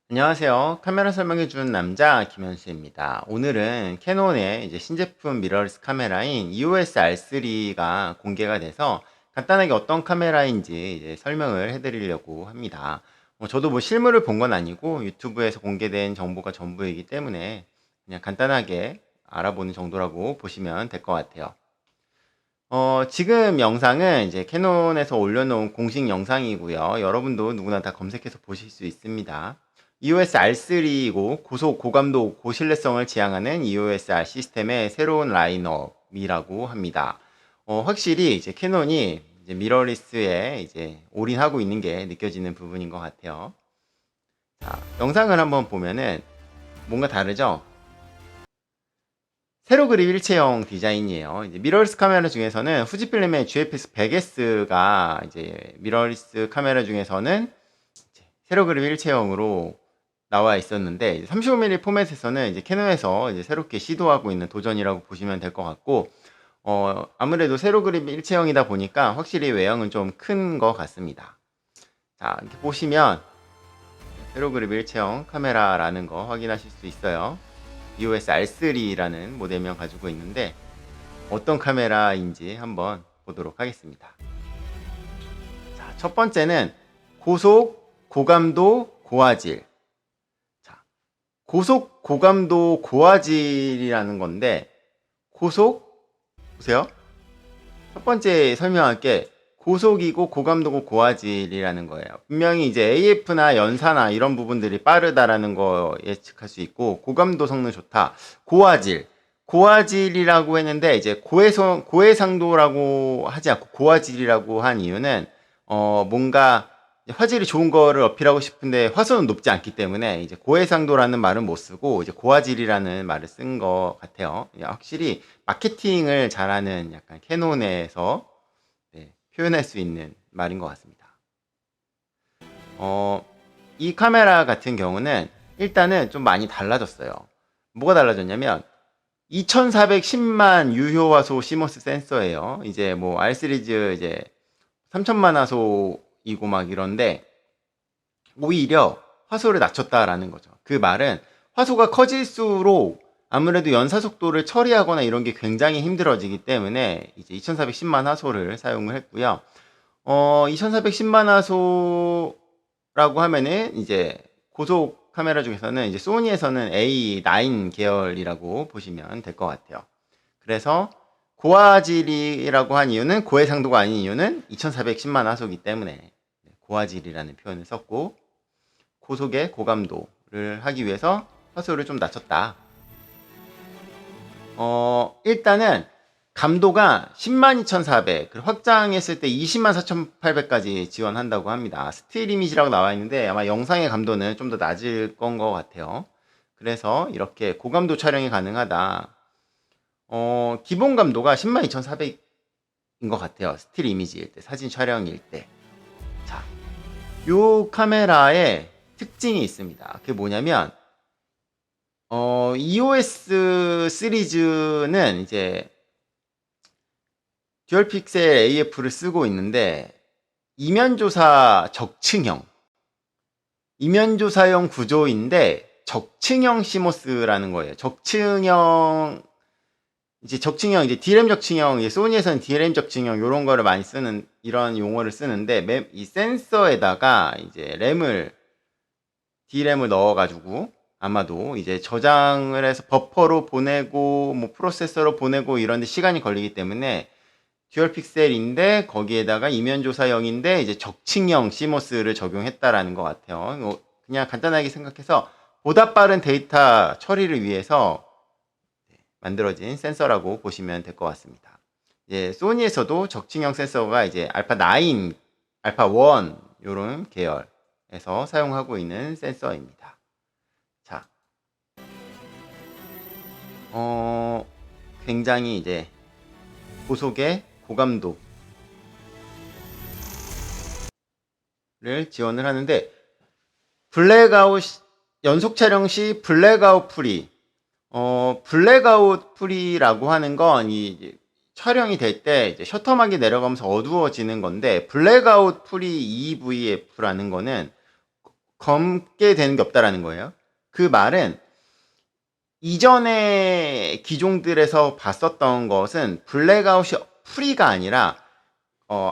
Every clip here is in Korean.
안녕하세요. 카메라 설명해 주는 남자 김현수입니다. 오늘은 캐논의 이제 신제품 미러리스 카메라인 EOS R3가 공개가 돼서 간단하게 어떤 카메라인지 이제 설명을 해드리려고 합니다. 저도 뭐 실물을 본 건 아니고 유튜브에서 공개된 정보가 전부이기 때문에 그냥 간단하게 알아보는 정도라고 보시면 될 것 같아요. 지금 영상은 이제 캐논에서 올려놓은 공식 영상이고요. 여러분도 누구나 다 검색해서 보실 수 있습니다. EOS R3이고 고속, 고감도, 고신뢰성을 지향하는 EOS R 시스템의 새로운 라인업이라고 합니다. 확실히 이제 캐논이 이제 미러리스에 이제 올인하고 있는 게 느껴지는 부분인 것 같아요. 자, 영상을 한번 보면은 뭔가 다르죠? 세로 그립 일체형 디자인이에요. 이제 미러리스 카메라 중에서는 후지필름의 GFX 100S가 이제 미러리스 카메라 중에서는 세로 그립 일체형으로 나와 있었는데 35mm 포맷에서는 이제 캐논에서 이제 새롭게 시도하고 있는 도전이라고 보시면 될 것 같고 아무래도 세로 그립 일체형이다 보니까 확실히 외형은 좀 큰 것 같습니다. 자, 이렇게 보시면 세로 그립 일체형 카메라라는 거 확인하실 수 있어요. EOS R3라는 모델명 가지고 있는데 어떤 카메라인지 한번 보도록 하겠습니다. 자, 첫 번째는 고속, 고감도, 고화질. 자, 고속, 고감도, 고화질이라는 건데 고속, 보세요. 첫 번째 설명할 게 고속이고 고감도고 고화질이라는 거예요. 분명히 이제 AF나 연사나 이런 부분들이 빠르다라는 거 예측할 수 있고, 고감도 성능 좋다. 고화질. 고화질이라고 했는데 이제 고해상도라고 하지 않고 고화질이라고 한 이유는 뭔가 화질이 좋은 거를 어필하고 싶은데 화소는 높지 않기 때문에 이제 고해상도라는 말은 못 쓰고 이제 고화질이라는 말을 쓴 것 같아요. 확실히 마케팅을 잘하는 약간 캐논에서 표현할 수 있는 말인 것 같습니다. 이 카메라 같은 경우는 일단은 좀 많이 달라졌어요. 뭐가 달라졌냐면 2410만 유효 화소 시모스 센서예요. 이제 뭐 R 시리즈 이제 3000만 화소이고 막 이런데 오히려 화소를 낮췄다라는 거죠. 그 말은 화소가 커질수록 아무래도 연사 속도를 처리하거나 이런 게 굉장히 힘들어지기 때문에 이제 2410만 화소를 사용을 했고요. 2410만 화소라고 하면은 이제 고속 카메라 중에서는 이제 소니에서는 A9 계열이라고 보시면 될 것 같아요. 그래서 고화질이라고 한 이유는 고해상도가 아닌 이유는 2410만 화소이기 때문에 고화질이라는 표현을 썼고, 고속의 고감도를 하기 위해서 화소를 좀 낮췄다. 일단은 감도가 102,400, 확장했을 때 204,800까지 지원한다고 합니다. 스틸 이미지라고 나와 있는데 아마 영상의 감도는 좀 더 낮을 건 것 같아요. 그래서 이렇게 고감도 촬영이 가능하다. 기본 감도가 102,400인 것 같아요. 스틸 이미지일 때, 사진 촬영일 때. 자, 요 카메라에 특징이 있습니다. 그게 뭐냐면 EOS 시리즈는 이제 듀얼 픽셀 AF를 쓰고 있는데 이면조사 적층형, 이면조사형 구조인데 적층형 시모스라는 거예요. 적층형, 이제 적층형, 이제 D램 적층형, 이제 소니에서는 D램 적층형 이런 거를 많이 쓰는, 이런 용어를 쓰는데 이 센서에다가 이제 D램을 넣어가지고 아마도 이제 저장을 해서 버퍼로 보내고 뭐 프로세서로 보내고 이런데 시간이 걸리기 때문에 듀얼 픽셀인데 거기에다가 이면조사형인데 이제 적층형 시모스를 적용했다라는 것 같아요. 그냥 간단하게 생각해서 보다 빠른 데이터 처리를 위해서 만들어진 센서라고 보시면 될 것 같습니다. 이제 소니에서도 적층형 센서가 이제 알파 9, 알파 1 이런 계열에서 사용하고 있는 센서입니다. 자, 굉장히 이제 고속의 고감도를 지원을 하는데 블랙아웃 연속 촬영 시 블랙아웃 프리, 블랙아웃 프리라고 하는 건 이 촬영이 될 때 이제 셔터막이 내려가면서 어두워지는 건데 블랙아웃 프리 EVF라는 거는 검게 되는 게 없다라는 거예요. 그 말은 이전에 기종들에서 봤었던 것은 블랙아웃이 프리가 아니라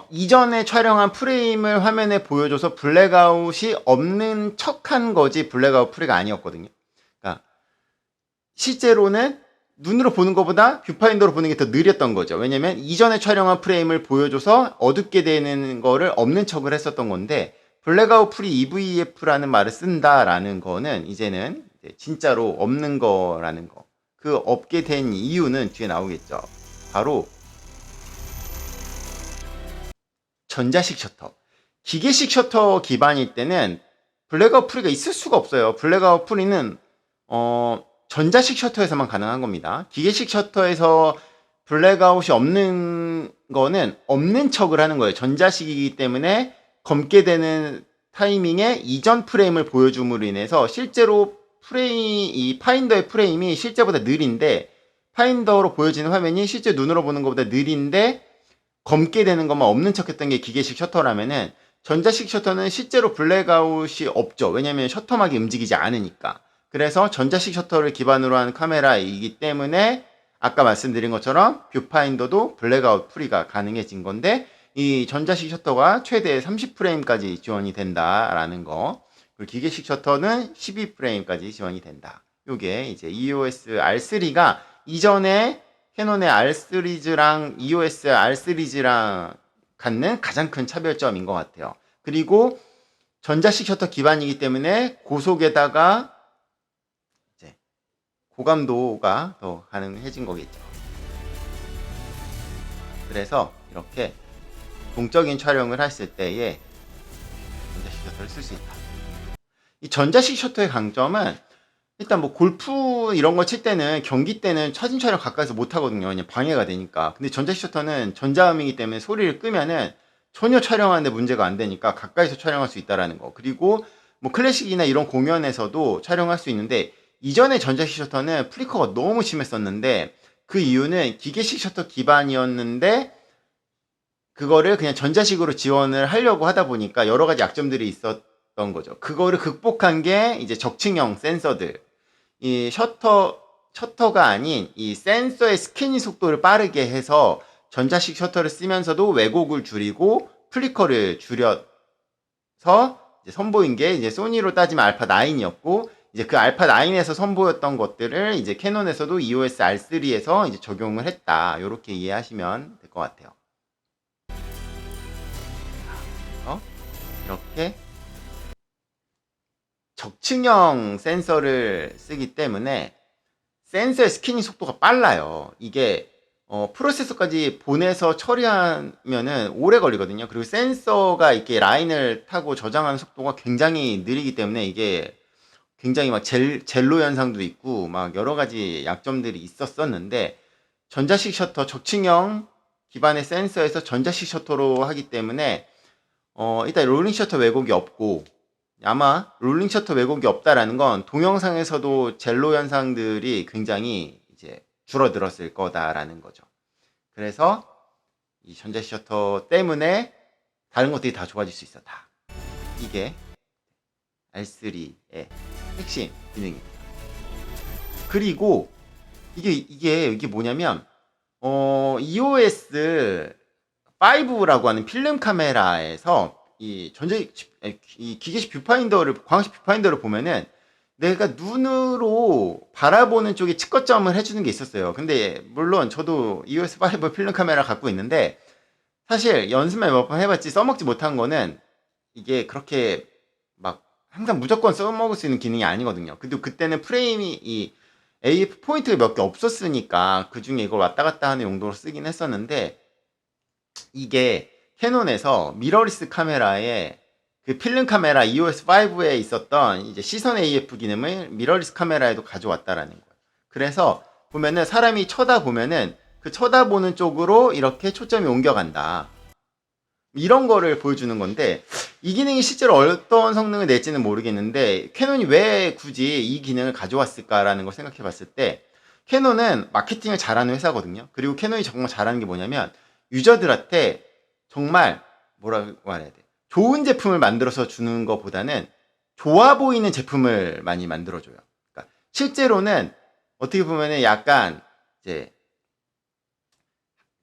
이전에 촬영한 프레임을 화면에 보여줘서 블랙아웃이 없는 척한 거지 블랙아웃 프리가 아니었거든요. 그러니까 실제로는 눈으로 보는 것보다 뷰파인더로 보는 게 더 느렸던 거죠. 왜냐면 이전에 촬영한 프레임을 보여줘서 어둡게 되는 거를 없는 척을 했었던 건데, 블랙아웃 프리 EVF라는 말을 쓴다라는 거는 이제는 진짜로 없는 거라는 거. 그 없게 된 이유는 뒤에 나오겠죠. 바로 전자식 셔터. 기계식 셔터 기반일 때는 블랙아웃 프리가 있을 수가 없어요. 블랙아웃 프리는 전자식 셔터에서만 가능한 겁니다. 기계식 셔터에서 블랙아웃이 없는 거는 없는 척을 하는 거예요. 전자식이기 때문에 검게 되는 타이밍에 이전 프레임을 보여줌으로 인해서 실제로 이 파인더의 프레임이 실제보다 느린데, 파인더로 보여지는 화면이 실제 눈으로 보는 것보다 느린데 검게 되는 것만 없는 척 했던 게 기계식 셔터라면은, 전자식 셔터는 실제로 블랙아웃이 없죠. 왜냐면 셔터막이 움직이지 않으니까. 그래서 전자식 셔터를 기반으로 한 카메라이기 때문에 아까 말씀드린 것처럼 뷰파인더도 블랙아웃 프리가 가능해진 건데, 이 전자식 셔터가 최대 30프레임까지 지원이 된다라는 거, 그리고 기계식 셔터는 12프레임까지 지원이 된다. 요게 이제 EOS R3가 이전에 캐논의 R 시리즈랑 EOS R 시리즈랑 갖는 가장 큰 차별점인 것 같아요. 그리고 전자식 셔터 기반이기 때문에 고속에다가 이제 고감도가 더 가능해진 거겠죠. 그래서 이렇게 동적인 촬영을 했을 때에 전자식 셔터를 쓸 수 있다. 이 전자식 셔터의 강점은 일단 뭐 골프 이런 거 칠 때는, 경기 때는 사진 촬영 가까이서 못 하거든요. 그냥 방해가 되니까. 근데 전자식 셔터는 전자음이기 때문에 소리를 끄면은 전혀 촬영하는데 문제가 안 되니까 가까이서 촬영할 수 있다라는 거. 그리고 뭐 클래식이나 이런 공연에서도 촬영할 수 있는데, 이전에 전자식 셔터는 플리커가 너무 심했었는데, 그 이유는 기계식 셔터 기반이었는데 그거를 그냥 전자식으로 지원을 하려고 하다 보니까 여러 가지 약점들이 있었던 거죠. 그거를 극복한 게 이제 적층형 센서들. 이 셔터가 아닌 이 센서의 스캐닝 속도를 빠르게 해서 전자식 셔터를 쓰면서도 왜곡을 줄이고 플리커를 줄여서 이제 선보인 게, 이제 소니로 따지면 알파 9이었고, 이제 그 알파 9에서 선보였던 것들을 이제 캐논에서도 EOS R3에서 이제 적용을 했다. 이렇게 이해하시면 될 것 같아요. 이렇게 적층형 센서를 쓰기 때문에 센서의 스캐닝 속도가 빨라요. 이게 프로세서까지 보내서 처리하면은 오래 걸리거든요. 그리고 센서가 이렇게 라인을 타고 저장하는 속도가 굉장히 느리기 때문에 이게 굉장히 막 젤로 현상도 있고 막 여러 가지 약점들이 있었었는데, 전자식 셔터, 적층형 기반의 센서에서 전자식 셔터로 하기 때문에 일단 롤링 셔터 왜곡이 없고, 아마 롤링 셔터 왜곡이 없다라는 건 동영상에서도 젤로 현상들이 굉장히 이제 줄어들었을 거다라는 거죠. 그래서 이 전자식 셔터 때문에 다른 것들이 다 좋아질 수 있었다. 이게 R3의 핵심 기능입니다. 그리고 이게 뭐냐면 EOS 5라고 하는 필름 카메라에서 이 기계식 뷰파인더를, 광학식 뷰파인더를 보면은 내가 눈으로 바라보는 쪽에 측거점을 해주는 게 있었어요. 근데 물론 저도 EOS 5 필름 카메라 갖고 있는데, 사실 연습만 몇 번 해봤지 써먹지 못한 거는, 이게 그렇게 막 항상 무조건 써먹을 수 있는 기능이 아니거든요. 근데 그때는 프레임이 이 AF 포인트가 몇 개 없었으니까 그 중에 이걸 왔다 갔다 하는 용도로 쓰긴 했었는데, 이게 캐논에서 미러리스 카메라에 그 필름 카메라 EOS5에 있었던 이제 시선 AF 기능을 미러리스 카메라에도 가져왔다라는 거예요. 그래서 보면은 사람이 쳐다보면은 그 쳐다보는 쪽으로 이렇게 초점이 옮겨간다. 이런 거를 보여주는 건데, 이 기능이 실제로 어떤 성능을 낼지는 모르겠는데 캐논이 왜 굳이 이 기능을 가져왔을까라는 걸 생각해 봤을 때, 캐논은 마케팅을 잘하는 회사거든요. 그리고 캐논이 정말 잘하는 게 뭐냐면, 유저들한테 정말 뭐라고 말해야 돼, 좋은 제품을 만들어서 주는 것보다는 좋아 보이는 제품을 많이 만들어줘요. 그러니까 실제로는 어떻게 보면은 약간 이제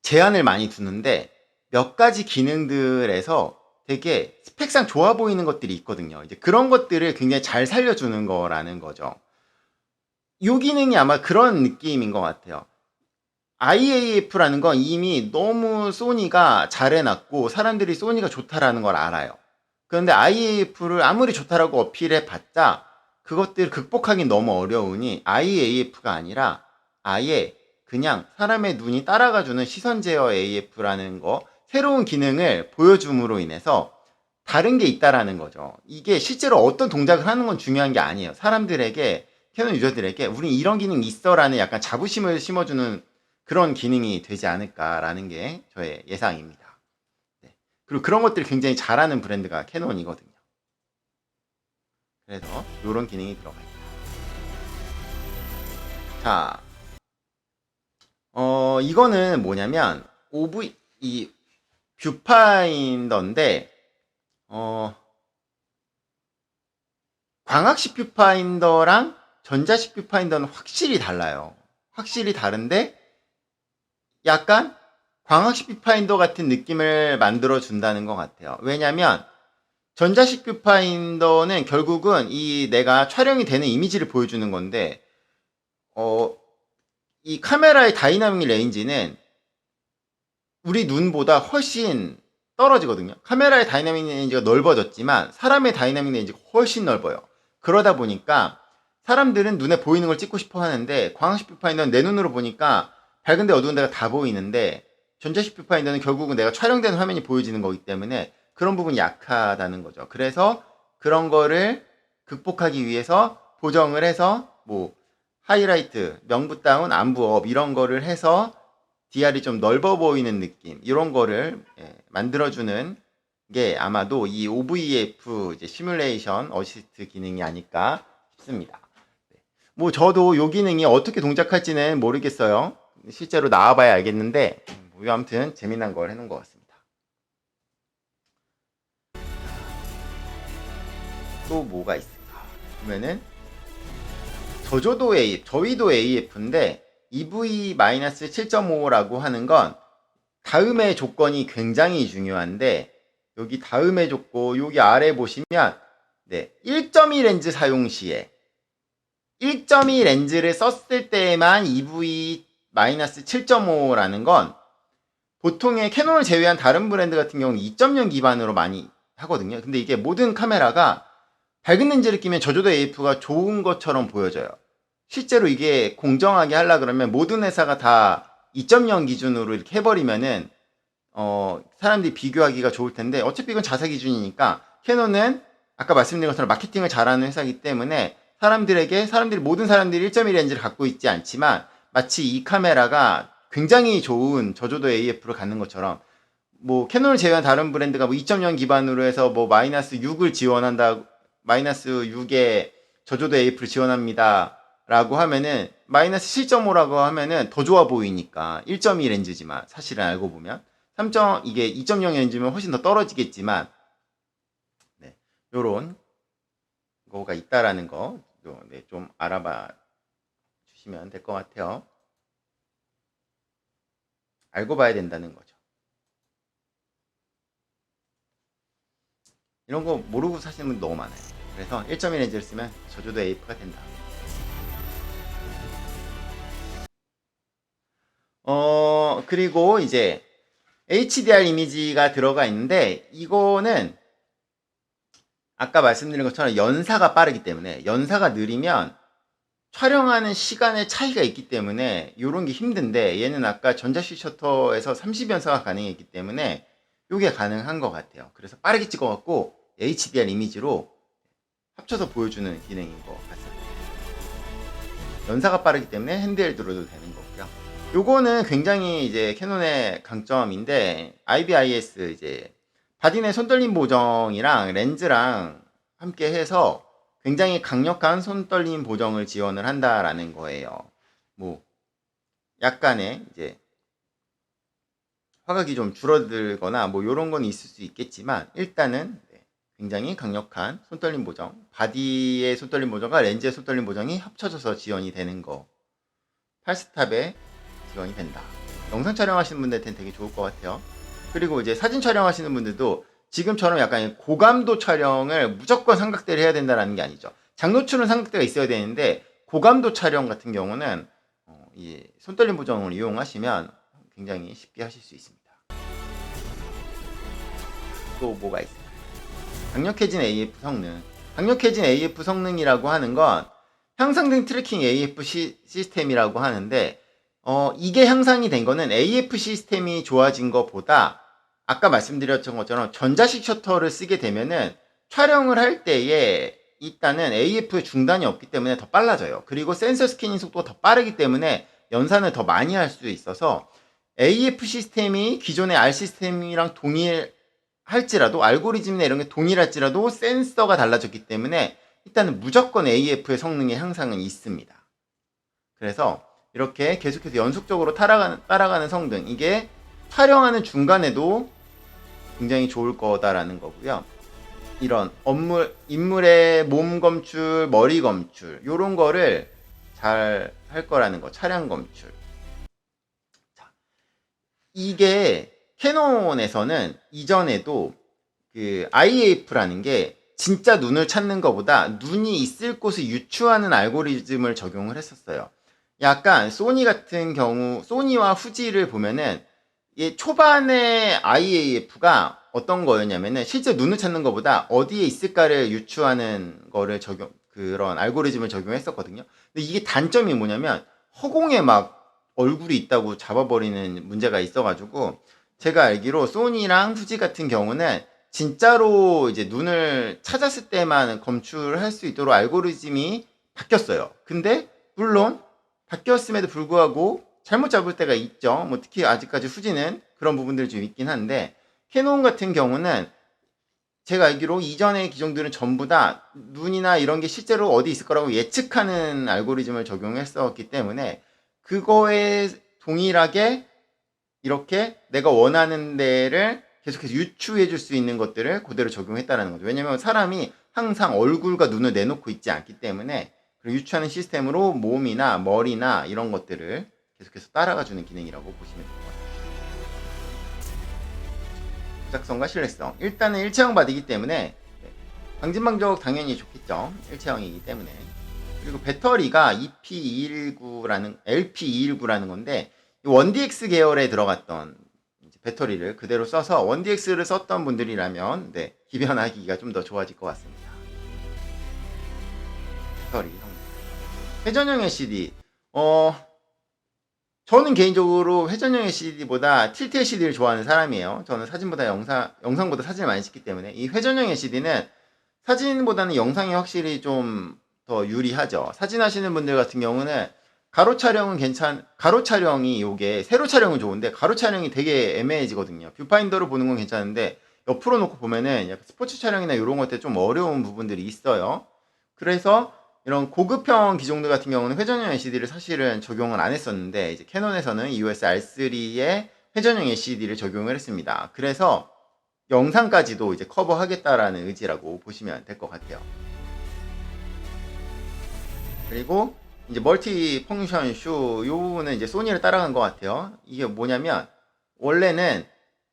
제한을 많이 두는데 몇 가지 기능들에서 되게 스펙상 좋아 보이는 것들이 있거든요. 이제 그런 것들을 굉장히 잘 살려주는 거라는 거죠. 이 기능이 아마 그런 느낌인 것 같아요. IAF라는 건 이미 너무 소니가 잘 해놨고 사람들이 소니가 좋다라는 걸 알아요. 그런데 IAF를 아무리 좋다라고 어필해봤자 그것들을 극복하기 너무 어려우니 IAF가 아니라 아예 그냥 사람의 눈이 따라가주는 시선 제어 AF라는 거 새로운 기능을 보여줌으로 인해서 다른 게 있다라는 거죠. 이게 실제로 어떤 동작을 하는 건 중요한 게 아니에요. 사람들에게 캐논 유저들에게 우린 이런 기능이 있어라는 약간 자부심을 심어주는 그런 기능이 되지 않을까라는 게 저의 예상입니다. 네. 그리고 그런 것들을 굉장히 잘하는 브랜드가 캐논이거든요. 그래서 이런 기능이 들어가 있다. 자, 이거는 뭐냐면 이 뷰파인더인데 광학식 뷰파인더랑 전자식 뷰파인더는 확실히 달라요. 확실히 다른데 약간 광학식 뷰파인더 같은 느낌을 만들어 준다는 것 같아요. 왜냐면 전자식 뷰파인더는 결국은 이 내가 촬영이 되는 이미지를 보여주는 건데 이 카메라의 다이나믹 레인지는 우리 눈보다 훨씬 떨어지거든요. 카메라의 다이나믹 레인지가 넓어졌지만 사람의 다이나믹 레인지가 훨씬 넓어요. 그러다 보니까 사람들은 눈에 보이는 걸 찍고 싶어 하는데 광학식 뷰파인더는 내 눈으로 보니까 밝은데 어두운 데가 다 보이는데 전자식 뷰파인더는 결국은 내가 촬영된 화면이 보여지는 거기 때문에 그런 부분이 약하다는 거죠. 그래서 그런 거를 극복하기 위해서 보정을 해서 뭐 하이라이트, 명부 다운, 안부 업 이런 거를 해서 DR이 좀 넓어 보이는 느낌 이런 거를 만들어주는 게 아마도 이 OVF 이제 시뮬레이션 어시스트 기능이 아닐까 싶습니다. 뭐 저도 이 기능이 어떻게 동작할지는 모르겠어요. 실제로 나와봐야 알겠는데 뭐 아무튼 재미난 걸 해놓은 것 같습니다. 또 뭐가 있을까? 보면은 저조도 AF, 저위도 AF인데 EV-7.5라고 하는 건 다음의 조건이 굉장히 중요한데 여기 다음의 조건 여기 아래 보시면 네, 1.2 렌즈 사용 시에 1.2 렌즈를 썼을 때에만 EV-7.5라는 건 보통의 캐논을 제외한 다른 브랜드 같은 경우는 2.0 기반으로 많이 하거든요. 근데 이게 모든 카메라가 밝은 렌즈를 끼면 저조도 AF가 좋은 것처럼 보여져요. 실제로 이게 공정하게 하려 그러면 모든 회사가 다 2.0 기준으로 이렇게 해버리면은 사람들이 비교하기가 좋을 텐데 어차피 이건 자사 기준이니까 캐논은 아까 말씀드린 것처럼 마케팅을 잘하는 회사이기 때문에 모든 사람들이 1.1 렌즈를 갖고 있지 않지만 마치 이 카메라가 굉장히 좋은 저조도 AF를 갖는 것처럼 뭐 캐논을 제외한 다른 브랜드가 뭐 2.0 기반으로 해서 뭐 마이너스 6을 지원한다, 마이너스 6의 저조도 AF를 지원합니다. 라고 하면은 마이너스 7.5라고 하면은 더 좋아 보이니까 1.2 렌즈지만 사실은 알고 보면 이게 2.0 렌즈면 훨씬 더 떨어지겠지만 네, 요런 거가 있다라는 거 네, 좀 알아봐 주시면 될 것 같아요. 알고 봐야 된다는 거죠. 이런 거 모르고 사시는 분 너무 많아요. 그래서 1.1 렌즈를 쓰면 저조도 AF가 된다. 그리고 이제 HDR 이미지가 들어가 있는데 이거는 아까 말씀드린 것처럼 연사가 빠르기 때문에 연사가 느리면 촬영하는 시간의 차이가 있기 때문에 이런 게 힘든데 얘는 아까 전자식 셔터에서 30연사가 가능했기 때문에 이게 가능한 것 같아요. 그래서 빠르게 찍어갖고 HDR 이미지로 합쳐서 보여주는 기능인 것 같습니다. 연사가 빠르기 때문에 핸드헬드로도 되는 거고요. 요거는 굉장히 이제 캐논의 강점인데 IBIS 이제 바디 내 손떨림 보정이랑 렌즈랑 함께 해서 굉장히 강력한 손떨림 보정을 지원을 한다라는 거예요. 뭐 약간의 이제 화각이 좀 줄어들거나 뭐 요런 건 있을 수 있겠지만 일단은 굉장히 강력한 손떨림 보정, 바디의 손떨림 보정과 렌즈의 손떨림 보정이 합쳐져서 지원이 되는 거, 8스탑에 지원이 된다. 영상 촬영하시는 분들한테는 되게 좋을 것 같아요. 그리고 이제 사진 촬영하시는 분들도 지금처럼 약간 고감도 촬영을 무조건 삼각대를 해야 된다는 게 아니죠. 장노출은 삼각대가 있어야 되는데 고감도 촬영 같은 경우는 이 손떨림 보정을 이용하시면 굉장히 쉽게 하실 수 있습니다. 또 뭐가 있을까요? 강력해진 AF 성능. 강력해진 AF 성능이라고 하는 건 향상된 트래킹 AF 시스템이라고 하는데 이게 향상이 된 거는 AF 시스템이 좋아진 것보다 아까 말씀드렸던 것처럼 전자식 셔터를 쓰게 되면은 촬영을 할 때에 일단은 AF 중단이 없기 때문에 더 빨라져요. 그리고 센서 스캐닝 속도가 더 빠르기 때문에 연산을 더 많이 할 수 있어서 AF 시스템이 기존의 R 시스템이랑 동일할지라도 알고리즘이나 이런 게 동일할지라도 센서가 달라졌기 때문에 일단은 무조건 AF의 성능의 향상은 있습니다. 그래서 이렇게 계속해서 연속적으로 따라가는 성능, 이게 촬영하는 중간에도 굉장히 좋을 거다라는 거고요. 이런 인물의 몸 검출, 머리 검출 요런 거를 잘 할 거라는 거, 차량 검출. 자, 이게 캐논에서는 이전에도 그 IAF라는 게 진짜 눈을 찾는 것보다 눈이 있을 곳을 유추하는 알고리즘을 적용을 했었어요. 약간 소니 같은 경우, 소니와 후지를 보면은 초반에 IAF가 어떤 거였냐면은 실제 눈을 찾는 것보다 어디에 있을까를 유추하는 거를 그런 알고리즘을 적용했었거든요. 근데 이게 단점이 뭐냐면 허공에 막 얼굴이 있다고 잡아버리는 문제가 있어가지고 제가 알기로 소니랑 후지 같은 경우는 진짜로 이제 눈을 찾았을 때만 검출할 수 있도록 알고리즘이 바뀌었어요. 근데 물론 바뀌었음에도 불구하고 잘못 잡을 때가 있죠. 뭐 특히 아직까지 후지는 그런 부분들이 좀 있긴 한데 캐논 같은 경우는 제가 알기로 이전의 기종들은 전부 다 눈이나 이런 게 실제로 어디 있을 거라고 예측하는 알고리즘을 적용했었기 때문에 그거에 동일하게 이렇게 내가 원하는 데를 계속해서 유추해 줄 수 있는 것들을 그대로 적용했다는 거죠. 왜냐면 사람이 항상 얼굴과 눈을 내놓고 있지 않기 때문에 유추하는 시스템으로 몸이나 머리나 이런 것들을 계속해서 따라가 주는 기능이라고 보시면 될 것 같아요. 조작성과 신뢰성. 일단은 일체형 바디이기 때문에 방진방적 당연히 좋겠죠. 일체형이기 때문에. 그리고 배터리가 EP219라는 LP219라는 건데 1DX 계열에 들어갔던 배터리를 그대로 써서 1DX를 썼던 분들이라면 기변하기가 좀 더 좋아질 것 같습니다. 배터리 회전형 LCD. 저는 개인적으로 회전형 LCD보다 틸트 LCD를 좋아하는 사람이에요. 저는 사진보다 영상보다 사진을 많이 찍기 때문에 이 회전형 LCD는 사진보다는 영상이 확실히 좀 더 유리하죠. 사진 하시는 분들 같은 경우는 가로 촬영이 요게 세로 촬영은 좋은데 가로 촬영이 되게 애매해지거든요. 뷰파인더로 보는 건 괜찮은데 옆으로 놓고 보면은 약간 스포츠 촬영이나 이런 것들 좀 어려운 부분들이 있어요. 그래서 이런 고급형 기종들 같은 경우는 회전형 LCD를 사실은 적용을 안 했었는데 이제 캐논에서는 EOS R3에 회전형 LCD를 적용을 했습니다. 그래서 영상까지도 이제 커버하겠다라는 의지라고 보시면 될 것 같아요. 그리고 이제 멀티 펑션 쇼 요 부분은 이제 소니를 따라간 것 같아요. 이게 뭐냐면 원래는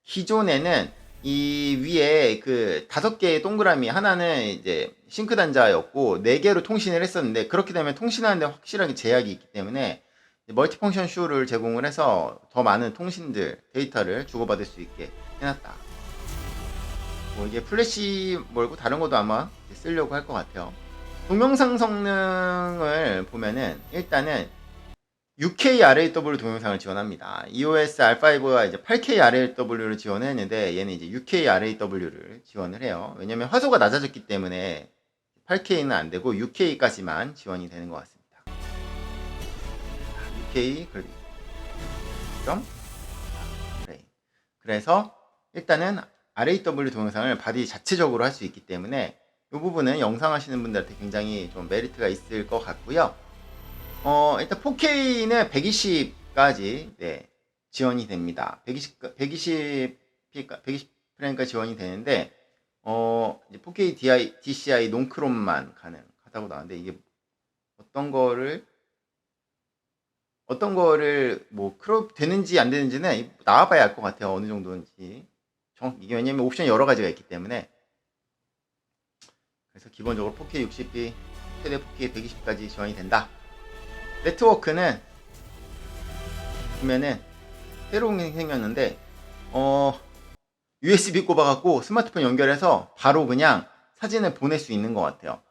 기존에는 이 위에 그 5개의 동그라미 하나는 이제 싱크 단자였고 4개로 통신을 했었는데 그렇게 되면 통신하는데 확실하게 제약이 있기 때문에 멀티 펑션 쇼를 제공을 해서 더 많은 통신들 데이터를 주고받을 수 있게 해놨다. 뭐 이게 플래시 말고 다른 것도 아마 쓰려고 할 것 같아요. 동영상 성능을 보면은 일단은 6K RAW 동영상을 지원합니다. EOS R5가 이제 8K RAW를 지원했는데 얘는 이제 6K RAW를 지원을 해요. 왜냐면 화소가 낮아졌기 때문에 8K는 안 되고 6K까지만 지원이 되는 것 같습니다. 6K 그래서 일단은 RAW 동영상을 바디 자체적으로 할 수 있기 때문에 이 부분은 영상 하시는 분들한테 굉장히 좀 메리트가 있을 것 같고요. 일단 4K는 120까지 지원이 됩니다. 120프레임까지 지원이 되는데 이제 4K DCI 논크롬만 가능하다고 나왔는데, 이게 어떤 거를 뭐 크롭 되는지 안 되는지는 나와봐야 알 것 같아요. 어느 정도인지. 이게 왜냐면 옵션이 여러 가지가 있기 때문에. 그래서 기본적으로 4K 60p, 최대 4K 120까지 지원이 된다. 네트워크는 보면은 새로운 게 생겼는데, USB 꼽아갖고 스마트폰 연결해서 바로 그냥 사진을 보낼 수 있는 것 같아요.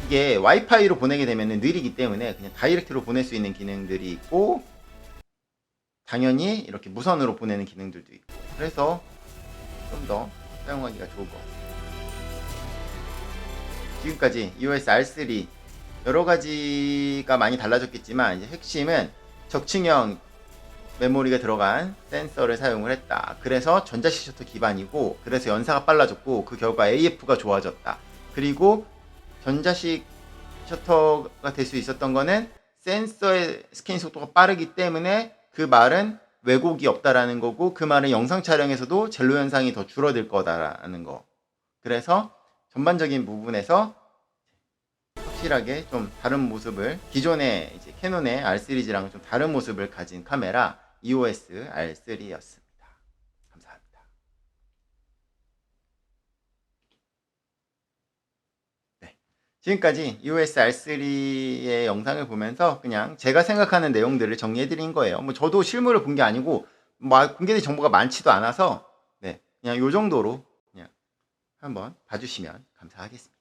이게 와이파이로 보내게 되면 느리기 때문에 그냥 다이렉트로 보낼 수 있는 기능들이 있고, 당연히 이렇게 무선으로 보내는 기능들도 있고, 그래서 좀 더 사용하기가 좋을 것 같아요. 지금까지 iOS R3 여러 가지가 많이 달라졌겠지만, 이제 핵심은 적층형 메모리가 들어간 센서를 사용을 했다. 그래서 전자식 셔터 기반이고, 그래서 연사가 빨라졌고, 그 결과 AF가 좋아졌다. 그리고 전자식 셔터가 될 수 있었던 거는 센서의 스캔 속도가 빠르기 때문에, 그 말은 왜곡이 없다라는 거고, 그 말은 영상 촬영에서도 젤로 현상이 더 줄어들 거다라는 거. 그래서 전반적인 부분에서 확실하게 좀 다른 모습을, 기존의 이제 캐논의 R 시리즈랑 좀 다른 모습을 가진 카메라 EOS R3였습니다. 감사합니다. 네. 지금까지 EOS R3의 영상을 보면서 그냥 제가 생각하는 내용들을 정리해 드린 거예요. 뭐 저도 실물을 본 게 아니고 뭐 공개된 정보가 많지도 않아서, 네, 그냥 요 정도로 그냥 한번 봐주시면 감사하겠습니다.